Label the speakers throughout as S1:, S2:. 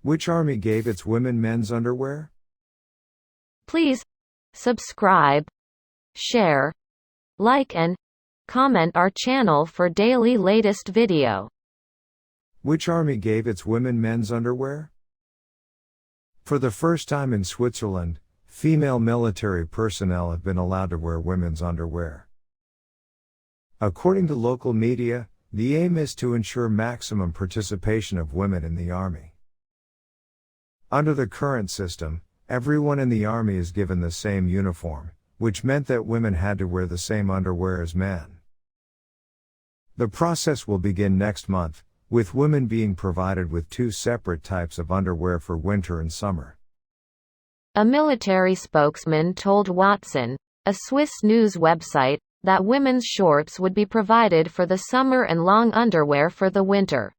S1: Which army gave its women men's underwear?
S2: Please subscribe, share, like and comment our channel for daily latest video.
S1: Which army gave its women men's underwear? For the first time in Switzerland, female military personnel have been allowed to wear women's underwear. According to local media, the aim is to ensure maximum participation of women in the army. Under the current system, everyone in the army is given the same uniform, which meant that women had to wear the same underwear as men. The process will begin next month, with women being provided with 2 separate types of underwear for winter and summer.
S2: A military spokesman told Watson, a Swiss news website, that women's shorts would be provided for the summer and long underwear for the winter.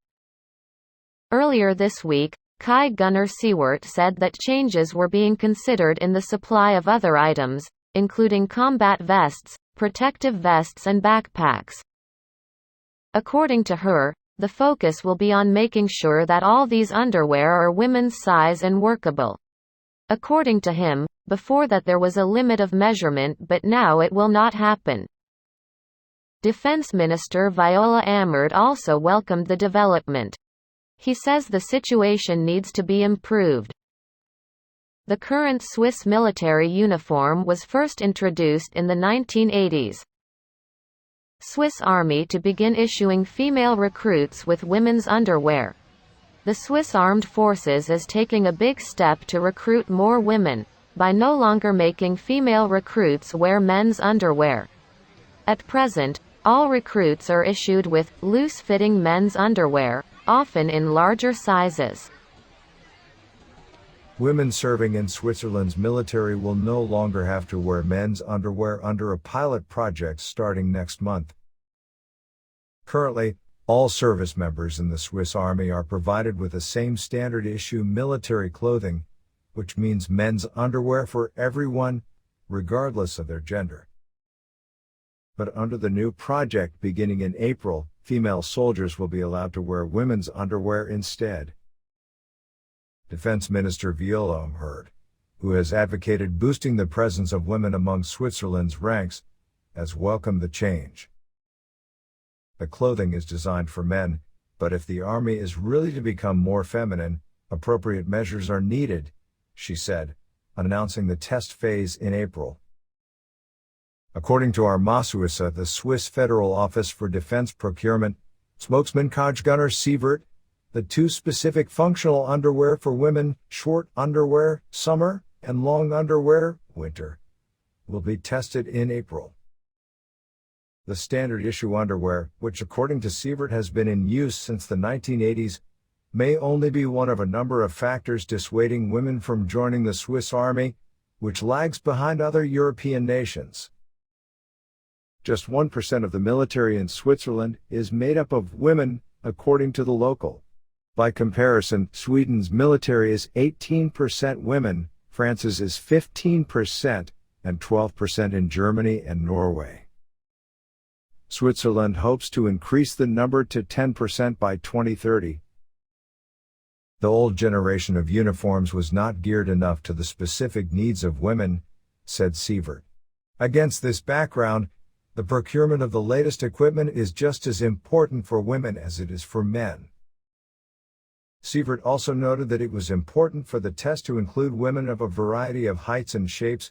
S2: Earlier this week, Kaj Gunner Sewert said that changes were being considered in the supply of other items, including combat vests, protective vests and backpacks. According to her, the focus will be on making sure that all these underwear are women's size and workable. According to him, before that there was a limit of measurement, but now it will not happen. Defense Minister Viola Amherd also welcomed the development. He says the situation needs to be improved. The current Swiss military uniform was first introduced in the 1980s. Swiss Army to begin issuing female recruits with women's underwear. The Swiss Armed Forces is taking a big step to recruit more women, by no longer making female recruits wear men's underwear. At present, all recruits are issued with loose-fitting men's underwear, often in larger sizes.
S1: Women serving in Switzerland's military will no longer have to wear men's underwear under a pilot project starting next month. Currently, all service members in the Swiss Army are provided with the same standard issue military clothing, which means men's underwear for everyone, regardless of their gender. But under the new project beginning in April, female soldiers will be allowed to wear women's underwear instead. Defense Minister Viola Amherd, who has advocated boosting the presence of women among Switzerland's ranks, has welcomed the change. The clothing is designed for men, but if the army is really to become more feminine, appropriate measures are needed, she said, announcing the test phase in April. According to Armasuisa, the Swiss Federal Office for Defense Procurement, spokesman Kaj Gunner Sewert, the 2 specific functional underwear for women, short underwear, summer, and long underwear, winter, will be tested in April. The standard issue underwear, which according to Sewert has been in use since the 1980s, may only be one of a number of factors dissuading women from joining the Swiss Army, which lags behind other European nations. Just 1% of the military in Switzerland is made up of women, according to the local. By comparison, Sweden's military is 18% women, France's is 15%, and 12% in Germany and Norway. Switzerland hopes to increase the number to 10% by 2030. The old generation of uniforms was not geared enough to the specific needs of women, said Sewert. Against this background, the procurement of the latest equipment is just as important for women as it is for men. Sewert also noted that it was important for the test to include women of a variety of heights and shapes,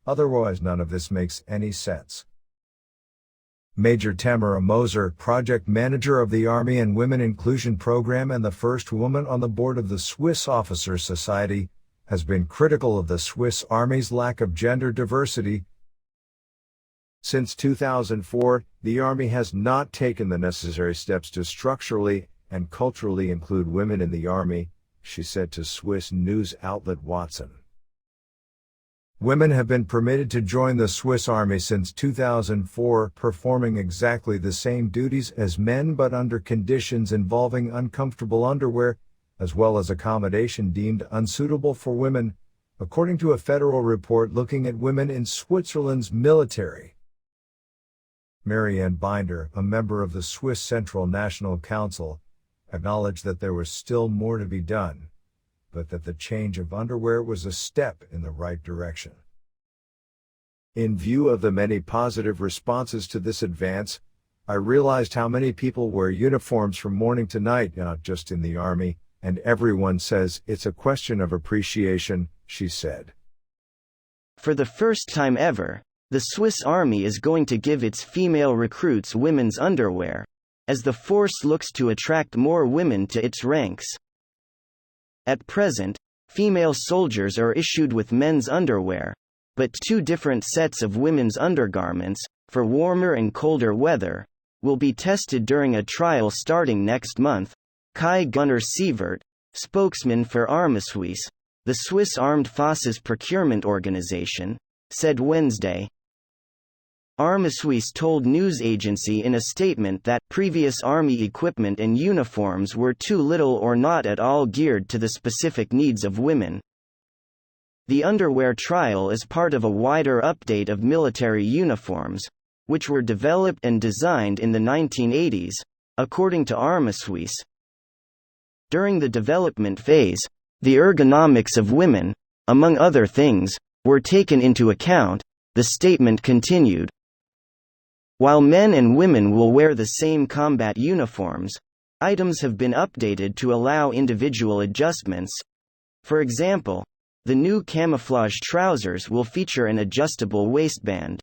S1: otherwise none of this makes any sense. Major Tamara Moser, project manager of the Army and Women Inclusion Program and the first woman on the board of the Swiss Officers Society, has been critical of the Swiss Army's lack of gender diversity. Since 2004, the Army has not taken the necessary steps to structurally and culturally include women in the Army, she said to Swiss news outlet Watson. Women have been permitted to join the Swiss Army since 2004, performing exactly the same duties as men but under conditions involving uncomfortable underwear, as well as accommodation deemed unsuitable for women, according to a federal report looking at women in Switzerland's military. Marianne Binder, a member of the Swiss Central National Council, acknowledged that there was still more to be done, but that the change of underwear was a step in the right direction. In view of the many positive responses to this advance, I realized how many people wear uniforms from morning to night, not just in the Army, and everyone says it's a question of appreciation, she said.
S3: For the first time ever, the Swiss Army is going to give its female recruits women's underwear, as the force looks to attract more women to its ranks. At present, female soldiers are issued with men's underwear, but 2 different sets of women's undergarments, for warmer and colder weather, will be tested during a trial starting next month. Kaj Gunner Sewert, spokesman for Armeesuisse, the Swiss Armed Forces procurement organization, said Wednesday. Armeesuisse told news agency in a statement that previous army equipment and uniforms were too little or not at all geared to the specific needs of women. The underwear trial is part of a wider update of military uniforms, which were developed and designed in the 1980s, according to Armeesuisse. During the development phase, the ergonomics of women, among other things, were taken into account, the statement continued. While men and women will wear the same combat uniforms, items have been updated to allow individual adjustments. For example, the new camouflage trousers will feature an adjustable waistband.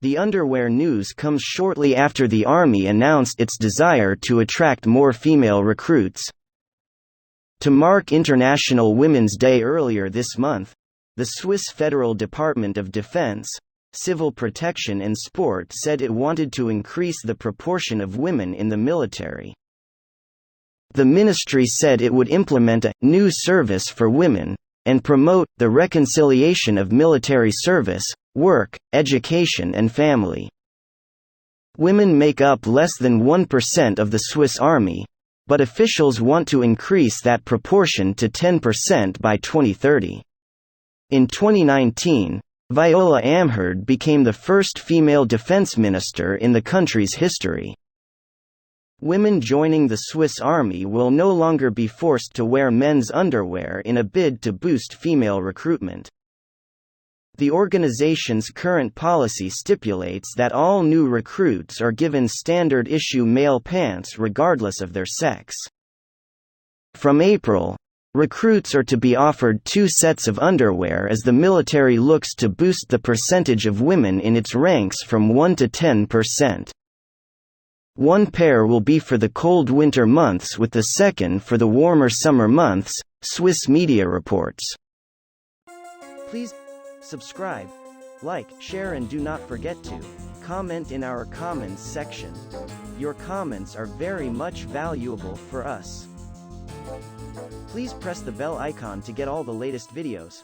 S3: The underwear news comes shortly after the Army announced its desire to attract more female recruits. To mark International Women's Day earlier this month, the Swiss Federal Department of Defense, Civil Protection and Sport said it wanted to increase the proportion of women in the military. The ministry said it would implement a new service for women and promote the reconciliation of military service, work, education and family. Women make up less than 1% of the Swiss Army, but officials want to increase that proportion to 10% by 2030. In 2019, Viola Amherd became the first female defense minister in the country's history. Women joining the Swiss Army will no longer be forced to wear men's underwear in a bid to boost female recruitment. The organization's current policy stipulates that all new recruits are given standard-issue male pants regardless of their sex. From April, recruits are to be offered 2 sets of underwear as the military looks to boost the percentage of women in its ranks from 1 to 10%. 1 pair will be for the cold winter months with the second for the warmer summer months, Swiss media reports. Please subscribe, like, share and do not forget to comment in our comments section. Your comments are very much valuable for us. Please press the bell icon to get all the latest videos.